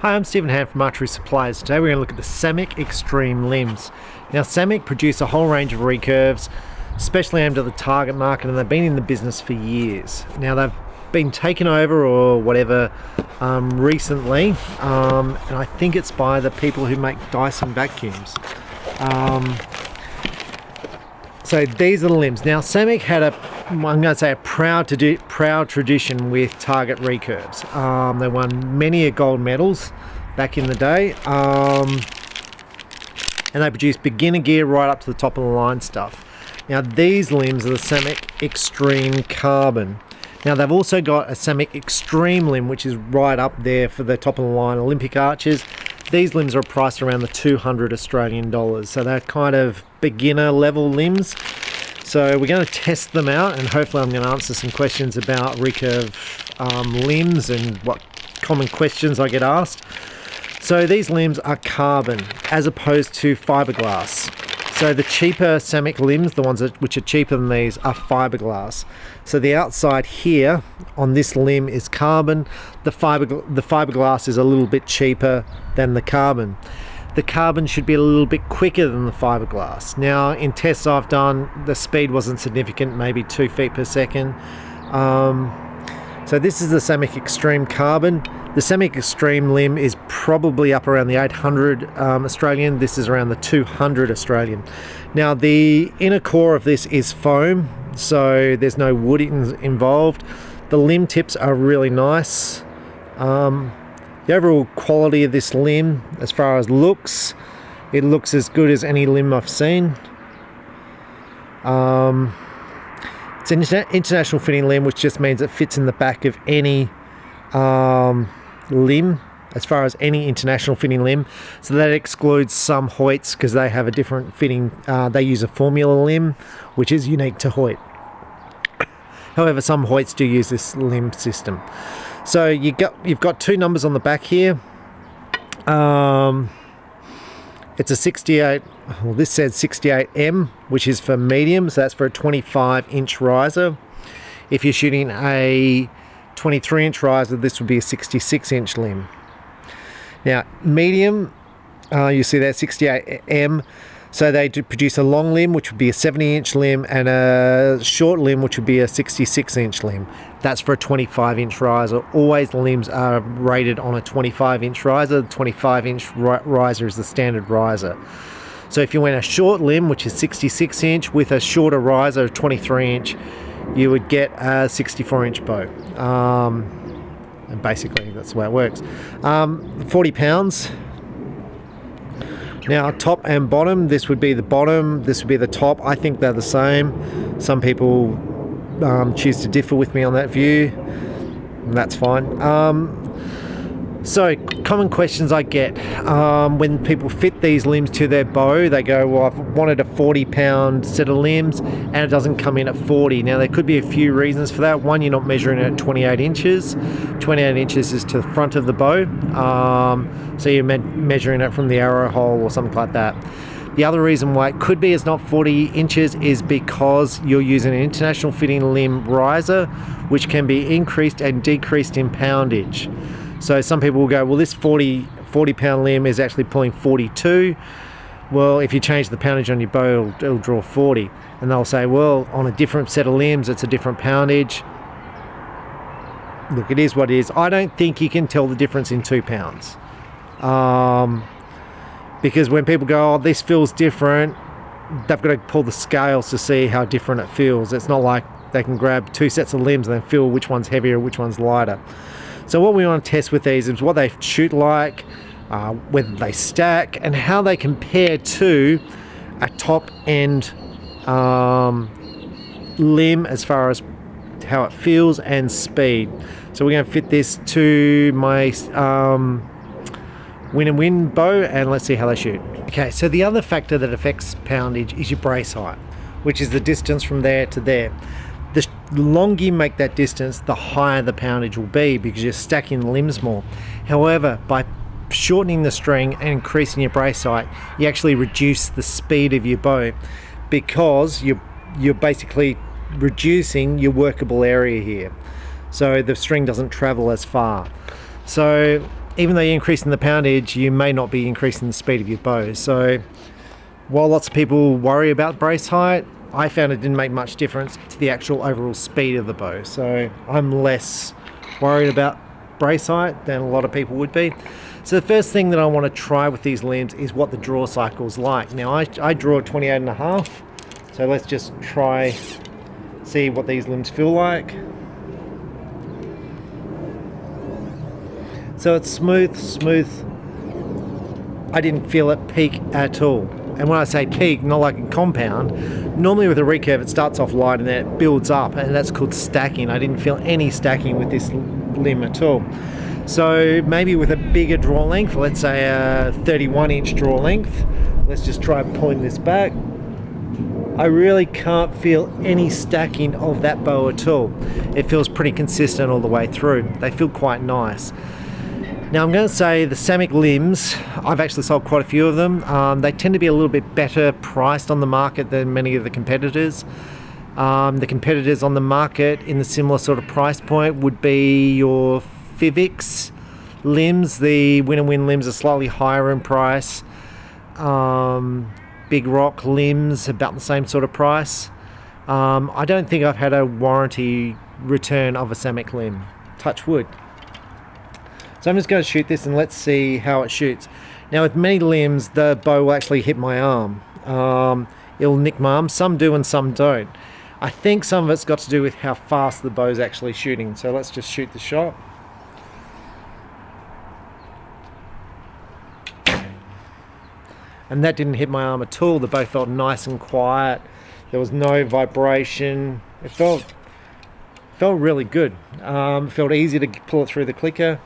Hi, I'm Stephen Hand from Archery Supplies. Today we're going to look at the Samick Extreme limbs. Now Samick produce a whole range of recurves, especially aimed at the target market, and they've been in the business for years. Now they've been taken over or whatever recently, and I think it's by the people who make Dyson vacuums. So these are the limbs. Now Samick had I'm going to say a proud tradition with target recurves. They won many gold medals back in the day, and they produced beginner gear right up to the top of the line stuff. Now these limbs are the Samick Extreme Carbon. Now they've also got a Samick Extreme limb, which is right up there for the top of the line Olympic archers. These limbs are priced around the 200 Australian dollars, so they're kind of beginner level limbs. So we're going to test them out, and hopefully I'm going to answer some questions about recurve limbs and what common questions I get asked. So these limbs are carbon as opposed to fiberglass. So the cheaper Samick limbs, the ones which are cheaper than these, are fiberglass. So the outside here on this limb is carbon. The fiberglass is a little bit cheaper than the carbon. The carbon should be a little bit quicker than the fiberglass. Now in tests I've done, the speed wasn't significant, maybe 2 feet per second. So this is the Samick Extreme Carbon. The Samick Extreme limb is probably up around the 800 Australian. This is around the 200 Australian. Now the inner core of this is foam, so there's no wood involved. The limb tips are really nice. The overall quality of this limb, as far as looks, it looks as good as any limb I've seen. It's an international fitting limb, which just means it fits in the back of any limb, as far as any international fitting limb. So that excludes some Hoyts because they have a different fitting. They use a formula limb, which is unique to Hoyt. However, some Hoyts do use this limb system. So you've got two numbers on the back here. It's a 68, well this says 68M, which is for medium, so that's for a 25-inch riser. If you're shooting a 23-inch riser, this would be a 66-inch limb. Now medium, you see that 68M, so they do produce a long limb, which would be a 70-inch limb, and a short limb, which would be a 66-inch limb. That's for a 25-inch riser. Always the limbs are rated on a 25-inch riser. The 25-inch riser is the standard riser. So if you went a short limb, which is 66-inch, with a shorter riser, 23-inch, you would get a 64-inch bow. And basically, that's the way it works. 40 pounds. Now, top and bottom, this would be the bottom, this would be the top. I think they're the same. Some people choose to differ with me on that view, and that's fine. So common questions I get when people fit these limbs to their bow, they go, well, I've wanted a 40-pound set of limbs and it doesn't come in at 40. Now there could be a few reasons for that. One, you're not measuring it at 28 inches. 28 inches is to the front of the bow, so you're measuring it from the arrow hole or something like that. The other reason why it could be it's not 40 inches is because you're using an international fitting limb riser, which can be increased and decreased in poundage. So some people will go, well, this 40-pound limb is actually pulling 42. Well, if you change the poundage on your bow, it'll draw 40. And they'll say, well, on a different set of limbs, it's a different poundage. Look, it is what it is. I don't think you can tell the difference in 2 pounds. Because when people go, oh, this feels different, they've got to pull the scales to see how different it feels. It's not like they can grab 2 sets of limbs and then feel which one's heavier, which one's lighter. So what we want to test with these is what they shoot like, whether they stack, and how they compare to a top-end limb as far as how it feels and speed. So we're going to fit this to my win and win bow, and let's see how they shoot. Okay, so the other factor that affects poundage is your brace height, which is the distance from there to there. The longer you make that distance, the higher the poundage will be because you're stacking the limbs more. However, by shortening the string and increasing your brace height, you actually reduce the speed of your bow because you're basically reducing your workable area here. So the string doesn't travel as far. So even though you're increasing the poundage, you may not be increasing the speed of your bow. So while lots of people worry about brace height, I found it didn't make much difference to the actual overall speed of the bow. So I'm less worried about brace height than a lot of people would be. So the first thing that I want to try with these limbs is what the draw cycle's like. Now I draw 28.5, so let's just try, see what these limbs feel like. So it's smooth. I didn't feel it peak at all. And when I say peak, not like a compound, normally with a recurve it starts off light and then it builds up, and that's called stacking. I didn't feel any stacking with this limb at all. So maybe with a bigger draw length, let's say a 31-inch draw length, let's just try pulling this back. I really can't feel any stacking of that bow at all. It feels pretty consistent all the way through. They feel quite nice. Now I'm going to say the Samick limbs, I've actually sold quite a few of them. They tend to be a little bit better priced on the market than many of the competitors. The competitors on the market in the similar sort of price point would be your Fivix limbs. The Win limbs are slightly higher in price. Big Rock limbs about the same sort of price. I don't think I've had a warranty return of a Samick limb. Touch wood. So I'm just going to shoot this and let's see how it shoots. Now with many limbs, the bow will actually hit my arm. It'll nick my arm. Some do and some don't. I think some of it's got to do with how fast the bow's actually shooting. So let's just shoot the shot. And that didn't hit my arm at all. The bow felt nice and quiet. There was no vibration. It felt really good. It felt easy to pull it through the clicker.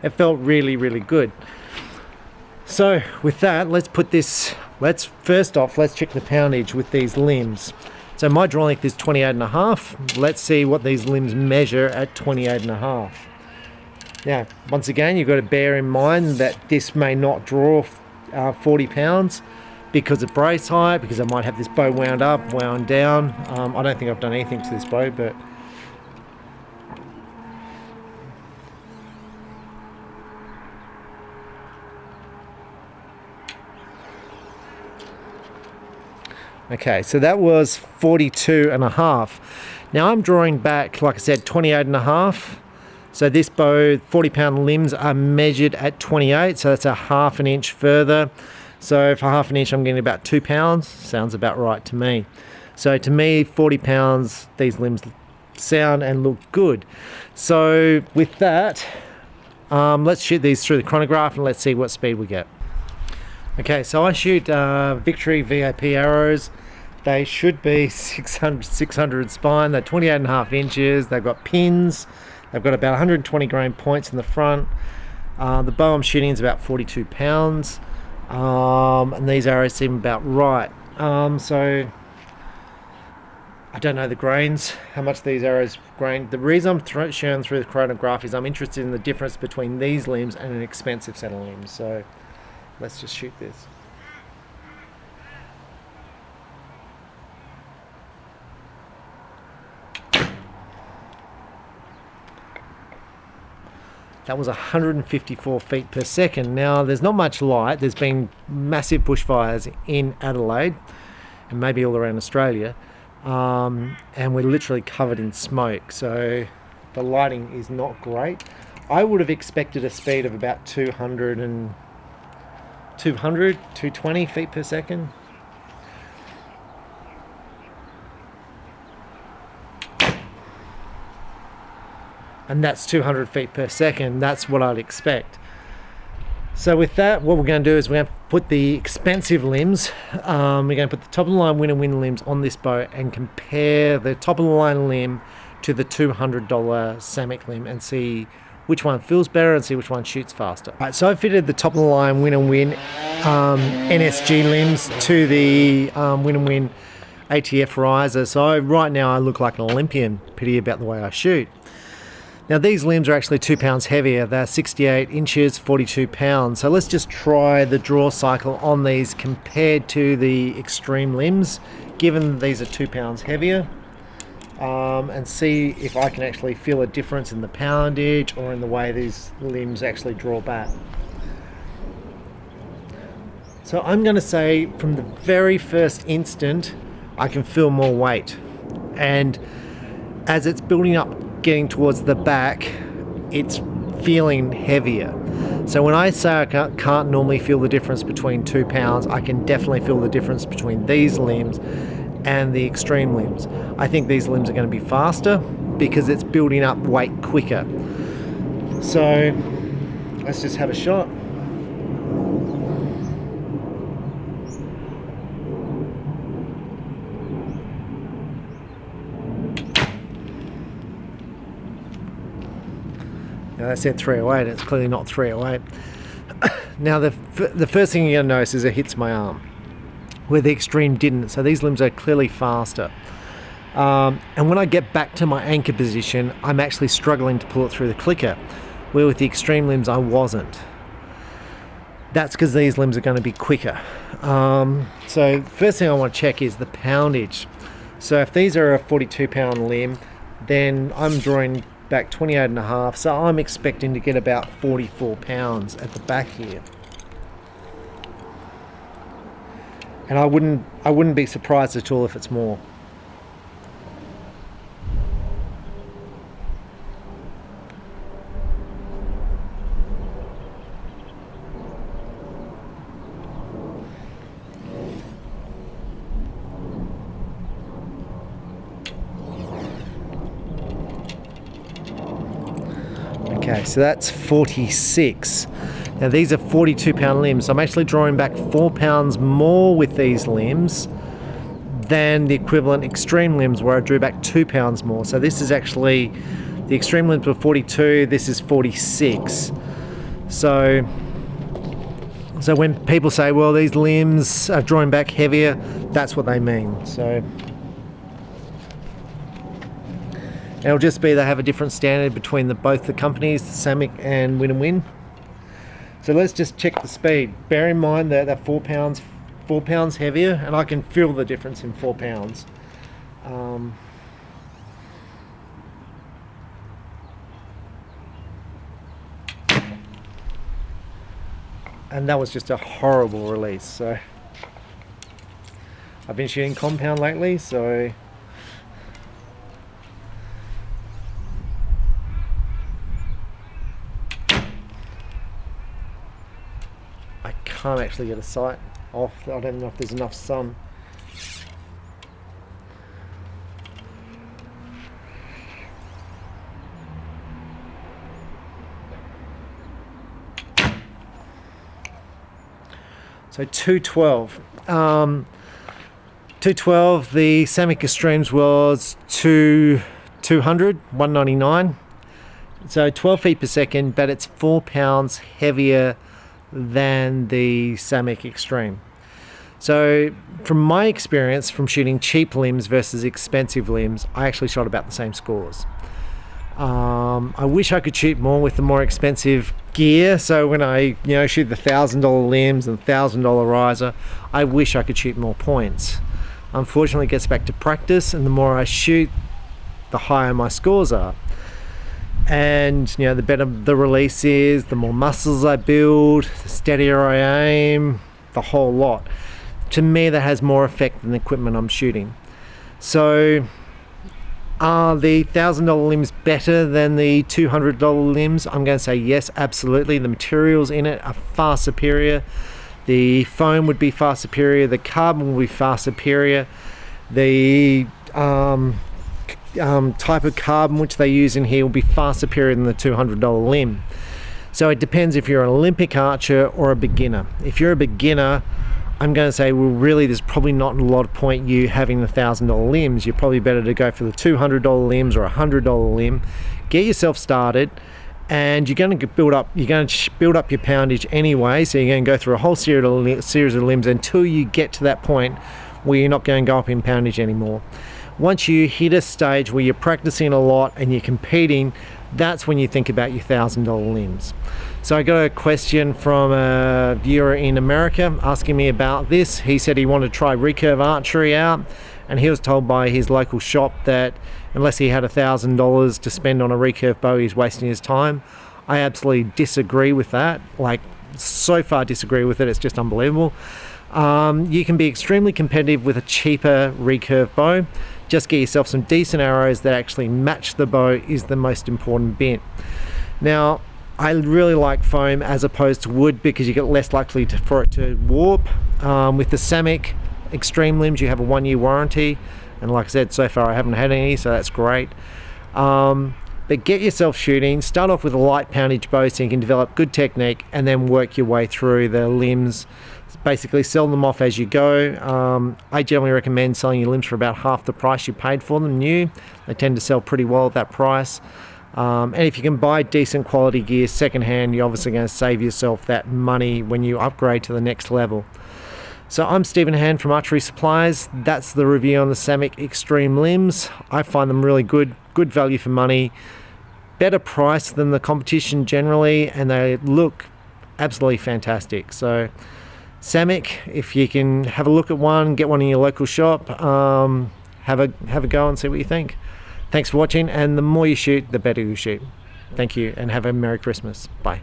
It felt really good. So with that, let's first off, let's check the poundage with these limbs. So my draw length is 28.5. Let's see what these limbs measure at 28.5. Now, once again, you've got to bear in mind that this may not draw 40 pounds because of brace height, because I might have this bow wound up, wound down. I don't think I've done anything to this bow, but okay, so that was 42.5. Now I'm drawing back, like I said, 28.5. So this bow, 40-pound limbs are measured at 28, so that's a half an inch further. So for half an inch, I'm getting about 2 pounds. Sounds about right to me. So to me, 40 pounds, these limbs sound and look good. So with that, let's shoot these through the chronograph and let's see what speed we get. Okay, so I shoot Victory VAP arrows. They should be 600 spine. They're 28.5 inches. They've got pins. They've got about 120 grain points in the front. The bow I'm shooting is about 42 pounds. And these arrows seem about right. So I don't know the grains, how much these arrows grain. The reason I'm showing through the chronograph is I'm interested in the difference between these limbs and an expensive set of limbs. So let's just shoot this. That was 154 feet per second. Now, there's not much light. There's been massive bushfires in Adelaide and maybe all around Australia. And we're literally covered in smoke. So the lighting is not great. I would have expected a speed of about 220 feet per second. And that's 200 feet per second. That's what I'd expect. So with that, what we're going to do is we're going to put the expensive limbs, we're going to put the top of the line Win limbs on this bow and compare the top of the line limb to the $200 Samick limb and see which one feels better and see which one shoots faster. Right, so I fitted the top of the line Win NSG limbs to the Win ATF riser. So right now I look like an Olympian, pity about the way I shoot. Now these limbs are actually 2 pounds heavier. They're 68 inches, 42 pounds. So let's just try the draw cycle on these compared to the extreme limbs, given these are 2 pounds heavier, and see if I can actually feel a difference in the poundage or in the way these limbs actually draw back. So I'm going to say from the very first instant, I can feel more weight. And as it's building up, getting towards the back, it's feeling heavier. So when I say I can't normally feel the difference between 2 pounds, I can definitely feel the difference between these limbs and the extreme limbs. I think these limbs are going to be faster because it's building up weight quicker. So let's just have a shot. Now that said 308, it's clearly not 308. Now the first thing you're going to notice is it hits my arm, where the extreme didn't. So these limbs are clearly faster. And when I get back to my anchor position, I'm actually struggling to pull it through the clicker, where with the extreme limbs I wasn't. That's because these limbs are going to be quicker. So first thing I want to check is the poundage. So if these are a 42 pound limb, then I'm drawing back 28.5, so I'm expecting to get about 44 pounds at the back here. And I wouldn't be surprised at all if it's more. Okay, so that's 46. Now these are 42 pound limbs. So I'm actually drawing back 4 pounds more with these limbs than the equivalent extreme limbs where I drew back 2 pounds more. So this is actually, the extreme limbs were 42, this is 46. So when people say, well, these limbs are drawing back heavier, that's what they mean. So it'll just be they have a different standard between both the companies, Samick and Win. So let's just check the speed. Bear in mind that they're 4 pounds heavier, and I can feel the difference in 4 pounds. And that was just a horrible release. So I've been shooting compound lately, so I can't actually get a sight off. I don't know if there's enough sun. So 212. 212, the Samick Extremes was 200, 199. So 12 feet per second, but it's 4 pounds heavier than the Samick Extreme. So from my experience from shooting cheap limbs versus expensive limbs, I actually shot about the same scores. I wish I could shoot more with the more expensive gear. So when I shoot the $1,000 limbs and $1,000 riser, I wish I could shoot more points. Unfortunately, it gets back to practice, and the more I shoot, the higher my scores are. And the better the release is, the more muscles I build, the steadier I aim, the whole lot. To me, that has more effect than the equipment I'm shooting. So are the $1,000 limbs better than the $200 limbs? I'm going to say yes, absolutely. The materials in it are far superior. The foam would be far superior. The carbon would be far superior. The type of carbon which they use in here will be far superior than the $200 limb. So it depends if you're an Olympic archer or a beginner. If you're a beginner, I'm going to say, well, really, there's probably not a lot of point you having the $1,000 limbs. You're probably better to go for the $200 limbs or a $100 limb. Get yourself started, and you're going to build up your poundage anyway. So you're going to go through a whole series of limbs until you get to that point where you're not going to go up in poundage anymore. Once you hit a stage where you're practicing a lot and you're competing, That's when you think about your $1,000 limbs. So I got a question from a viewer in America asking me about this. He said he wanted to try recurve archery out, and he was told by his local shop that unless he had $1,000 to spend on a recurve bow, he's wasting his time. I absolutely disagree with that. Like, so far disagree with it. It's just unbelievable. You can be extremely competitive with a cheaper recurve bow. Just get yourself some decent arrows that actually match the bow is the most important bit. Now, I really like foam as opposed to wood because you get less likely for it to warp. With the Samick Extreme limbs, you have a 1-year warranty, and like I said, so far I haven't had any, so that's great. But get yourself shooting. Start off with a light poundage bow so you can develop good technique, and then work your way through the limbs. Basically sell them off as you go. I generally recommend selling your limbs for about half the price you paid for them new. They tend to sell pretty well at that price. And if you can buy decent quality gear secondhand, you're obviously going to save yourself that money when you upgrade to the next level. So I'm Stephen Hand from Archery Supplies. That's the review on the Samick Extreme limbs. I find them really good value for money, better price than the competition generally, and they look absolutely fantastic. So Samick, if you can have a look at one, get one in your local shop, have a go and see what you think. Thanks for watching, and the more you shoot, the better you shoot. Thank you, and have a Merry Christmas. Bye.